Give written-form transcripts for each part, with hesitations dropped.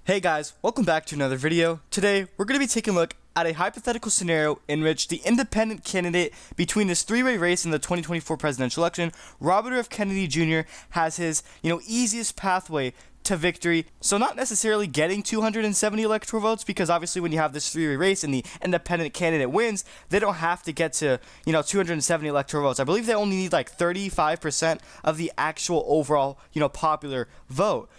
Hey guys, welcome back to another video. Today, we're going to be taking a look at a hypothetical scenario in which the independent candidate between this three-way race in the 2024 presidential election, Robert F. Kennedy Jr., has his, easiest pathway to victory. So not necessarily getting 270 electoral votes, because obviously when you have this three-way race and the independent candidate wins, they don't have to get to, 270 electoral votes. I believe they only need like 35% of the actual overall, popular vote.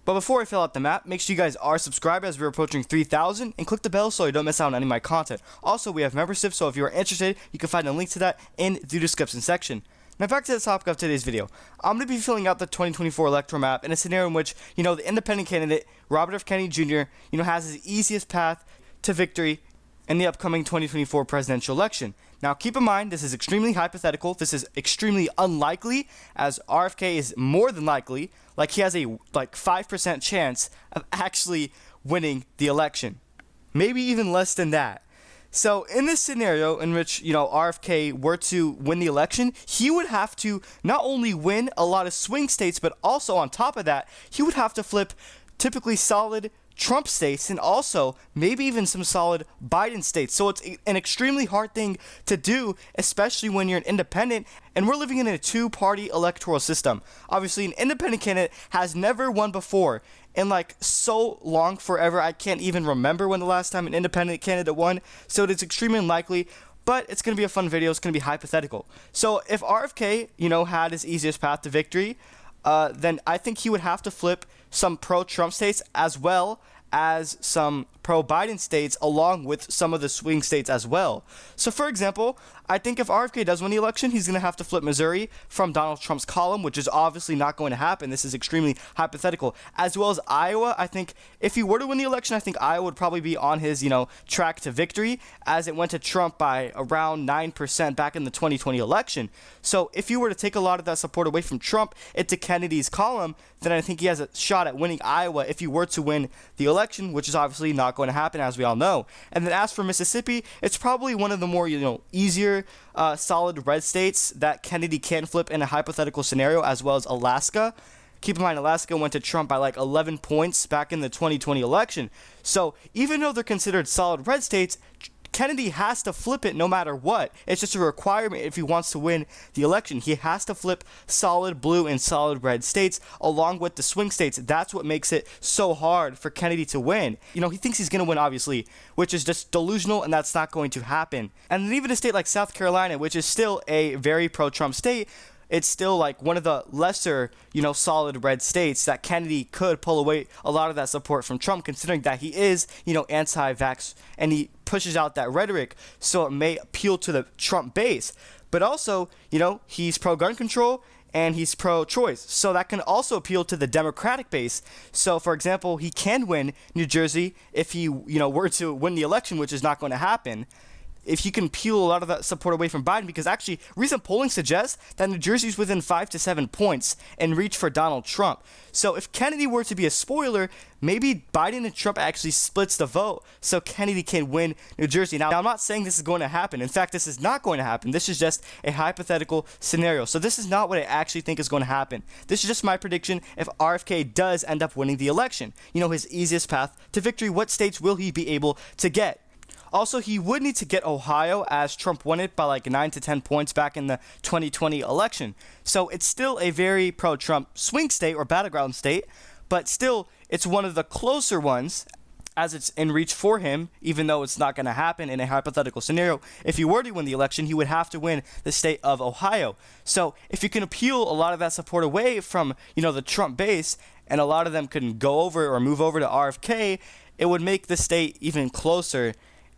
But before I fill out the map, make sure you guys are subscribed as we're approaching 3,000 and click the bell so you don't miss out on any of my content. Also, we have memberships, so if you are interested, you can find a link to that in the description section. Now back to the topic of today's video. I'm going to be filling out the 2024 electoral map in a scenario in which, the independent candidate, Robert F. Kennedy Jr., has his easiest path to victory in the upcoming 2024 presidential election. Now keep in mind, this is extremely hypothetical. This is extremely unlikely, as RFK is more than likely, like he has a 5% chance of actually winning the election. Maybe even less than that. So in this scenario in which, RFK were to win the election, he would have to not only win a lot of swing states, but also on top of that, he would have to flip typically solid Trump states and also maybe even some solid Biden states. So it's an extremely hard thing to do, especially when you're an independent and we're living in a two-party electoral system. Obviously, an independent candidate has never won before in so long, forever. I can't even remember when the last time an independent candidate won. So it's extremely unlikely. But it's going to be a fun video. It's going to be hypothetical. So if RFK, had his easiest path to victory, then I think he would have to flip some pro-Trump states as well as some pro-Biden states, along with some of the swing states as well. So for example, I think if RFK does win the election, he's going to have to flip Missouri from Donald Trump's column, which is obviously not going to happen. This is extremely hypothetical. As well as Iowa, I think if he were to win the election, I think Iowa would probably be on his, track to victory, as it went to Trump by around 9% back in the 2020 election. So if you were to take a lot of that support away from Trump into Kennedy's column, then I think he has a shot at winning Iowa if he were to win the election, which is obviously not going to happen, as we all know. And then as for Mississippi, it's probably one of the more, easier solid red states that Kennedy can flip in a hypothetical scenario, as well as Alaska. Keep in mind, Alaska went to Trump by 11 points back in the 2020 election. So even though they're considered solid red states, Kennedy has to flip it no matter what. It's just a requirement if he wants to win the election. He has to flip solid blue and solid red states along with the swing states. That's what makes it so hard for Kennedy to win. He thinks he's going to win, obviously, which is just delusional, and that's not going to happen. And then even a state like South Carolina, which is still a very pro-Trump state, it's still one of the lesser, solid red states that Kennedy could pull away a lot of that support from Trump, considering that he is, anti-vax and he pushes out that rhetoric. So it may appeal to the Trump base. But also, he's pro-gun control and he's pro-choice. So that can also appeal to the Democratic base. So, for example, he can win New Jersey if he, were to win the election, which is not going to happen. If you can peel a lot of that support away from Biden, because actually recent polling suggests that New Jersey's within 5 to 7 points in reach for Donald Trump. So if Kennedy were to be a spoiler, maybe Biden and Trump actually splits the vote so Kennedy can win New Jersey. Now, I'm not saying this is going to happen. In fact, this is not going to happen. This is just a hypothetical scenario. So this is not what I actually think is going to happen. This is just my prediction if RFK does end up winning the election. His easiest path to victory. What states will he be able to get? Also, he would need to get Ohio, as Trump won it by 9 to 10 points back in the 2020 election. So it's still a very pro-Trump swing state or battleground state, but still it's one of the closer ones, as it's in reach for him, even though it's not going to happen in a hypothetical scenario. If he were to win the election, he would have to win the state of Ohio. So if you can appeal a lot of that support away from, the Trump base, and a lot of them can go over or move over to RFK, it would make the state even closer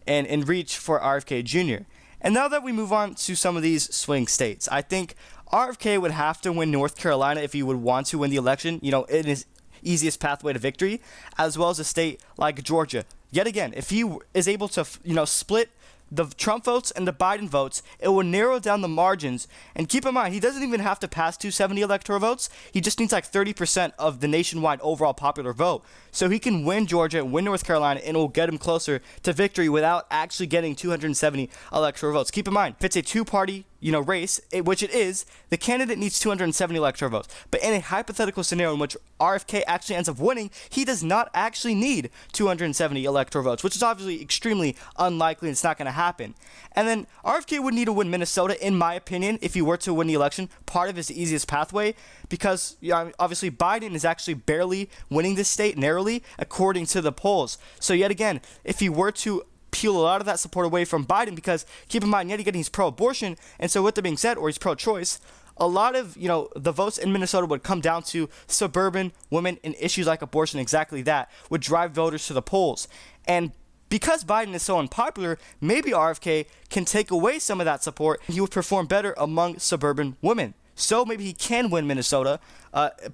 and in reach for RFK Jr. And now that we move on to some of these swing states, I think RFK would have to win North Carolina if he would want to win the election, in his easiest pathway to victory, as well as a state like Georgia. Yet again, if he is able to, split the Trump votes and the Biden votes, it will narrow down the margins. And keep in mind, he doesn't even have to pass 270 electoral votes. He just needs like 30% of the nationwide overall popular vote. So he can win Georgia, win North Carolina, and it will get him closer to victory without actually getting 270 electoral votes. Keep in mind, if it's a two-party race, which it is, the candidate needs 270 electoral votes. But in a hypothetical scenario in which RFK actually ends up winning, he does not actually need 270 electoral votes, which is obviously extremely unlikely and it's not going to happen. And then RFK would need to win Minnesota, in my opinion, if he were to win the election. Part of his easiest pathway, because obviously Biden is actually barely winning this state narrowly, according to the polls. So yet again, if he were to peel a lot of that support away from Biden, because keep in mind, yet again, he's pro-abortion, and so with that being said, or he's pro-choice, a lot of the votes in Minnesota would come down to suburban women and issues like abortion. Exactly that would drive voters to the polls. And because Biden is so unpopular, maybe RFK can take away some of that support and he would perform better among suburban women. So maybe he can win Minnesota,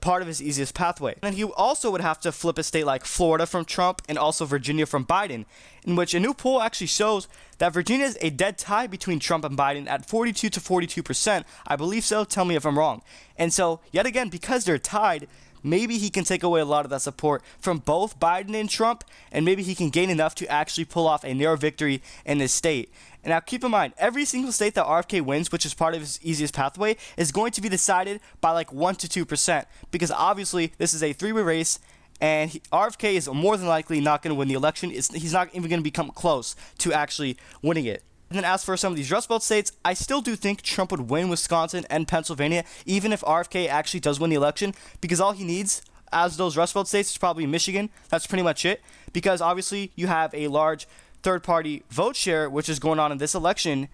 part of his easiest pathway. And he also would have to flip a state like Florida from Trump and also Virginia from Biden, in which a new poll actually shows that Virginia is a dead tie between Trump and Biden at 42 to 42%. I believe so. Tell me if I'm wrong. And so, yet again, because they're tied, maybe he can take away a lot of that support from both Biden and Trump, and maybe he can gain enough to actually pull off a narrow victory in this state. And now keep in mind, every single state that RFK wins, which is part of his easiest pathway, is going to be decided by like 1 to 2%, because obviously this is a three-way race, and RFK is more than likely not going to win the election. He's not even going to become close to actually winning it. And then as for some of these Rust Belt states, I still do think Trump would win Wisconsin and Pennsylvania, even if RFK actually does win the election, because all he needs as those Rust Belt states is probably Michigan. That's pretty much it, because obviously you have a large third-party vote share, which is going on in this election,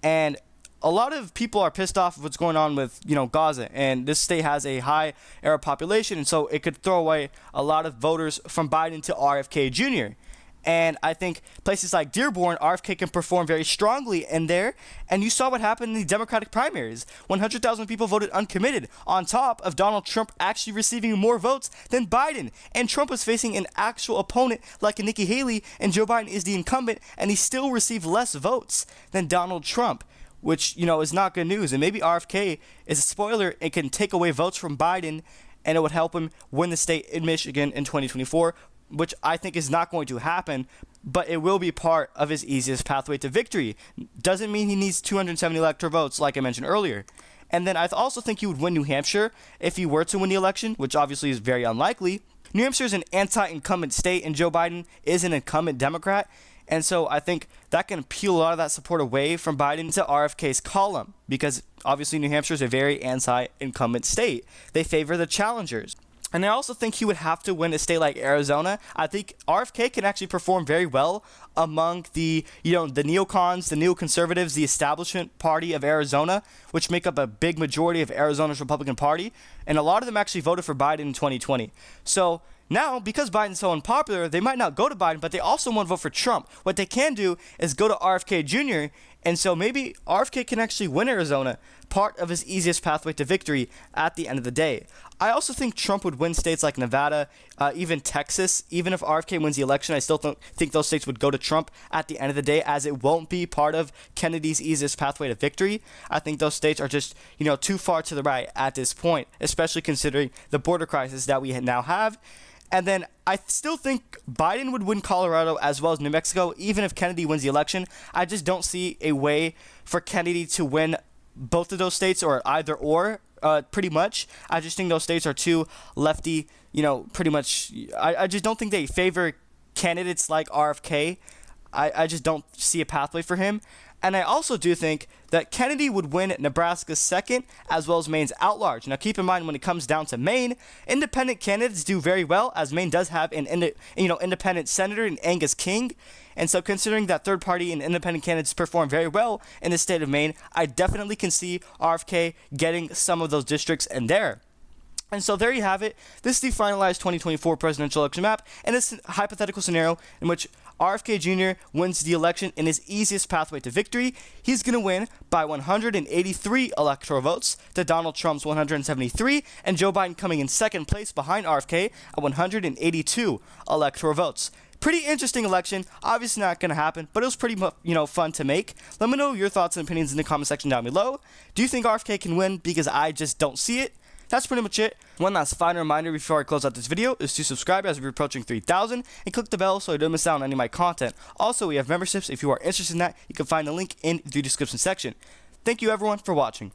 and a lot of people are pissed off of what's going on with, Gaza, and this state has a high Arab population, and so it could throw away a lot of voters from Biden to RFK Jr., and I think places like Dearborn, RFK can perform very strongly in there. And you saw what happened in the Democratic primaries. 100,000 people voted uncommitted, on top of Donald Trump actually receiving more votes than Biden. And Trump was facing an actual opponent like Nikki Haley, and Joe Biden is the incumbent, and he still received less votes than Donald Trump, which, is not good news. And maybe RFK is a spoiler and can take away votes from Biden, and it would help him win the state in Michigan in 2024. Which I think is not going to happen, but it will be part of his easiest pathway to victory. Doesn't mean he needs 270 electoral votes, like I mentioned earlier. And then I also think he would win New Hampshire if he were to win the election, which obviously is very unlikely. New Hampshire is an anti-incumbent state, and Joe Biden is an incumbent Democrat. And so I think that can peel a lot of that support away from Biden to RFK's column, because obviously New Hampshire is a very anti-incumbent state. They favor the challengers. And I also think he would have to win a state like Arizona. I think RFK can actually perform very well among the neocons, the neoconservatives, the establishment party of Arizona, which make up a big majority of Arizona's Republican Party. And a lot of them actually voted for Biden in 2020. So now, because Biden's so unpopular, they might not go to Biden, but they also want to vote for Trump. What they can do is go to RFK Jr., and so maybe RFK can actually win Arizona, part of his easiest pathway to victory at the end of the day. I also think Trump would win states like Nevada, even Texas. Even if RFK wins the election, I still think those states would go to Trump at the end of the day, as it won't be part of Kennedy's easiest pathway to victory. I think those states are just, too far to the right at this point, especially considering the border crisis that we now have. And then I still think Biden would win Colorado as well as New Mexico, even if Kennedy wins the election. I just don't see a way for Kennedy to win both of those states, or either or, pretty much. I just think those states are too lefty, pretty much. I just don't think they favor candidates like RFK. I just don't see a pathway for him. And I also do think that Kennedy would win Nebraska's second, as well as Maine's at-large. Now, keep in mind, when it comes down to Maine, independent candidates do very well, as Maine does have an independent senator in Angus King. And so, considering that third-party and independent candidates perform very well in the state of Maine, I definitely can see RFK getting some of those districts in there. And so there you have it. This is the finalized 2024 presidential election map, and it's a hypothetical scenario in which RFK Jr. wins the election in his easiest pathway to victory. He's going to win by 183 electoral votes to Donald Trump's 173, and Joe Biden coming in second place behind RFK at 182 electoral votes. Pretty interesting election. Obviously not going to happen, but it was pretty fun to make. Let me know your thoughts and opinions in the comment section down below. Do you think RFK can win? Because I just don't see it. That's pretty much it. One last final reminder before I close out this video is to subscribe as we're approaching 3,000 and click the bell so you don't miss out on any of my content. Also, we have memberships. If you are interested in that, you can find the link in the description section. Thank you everyone for watching.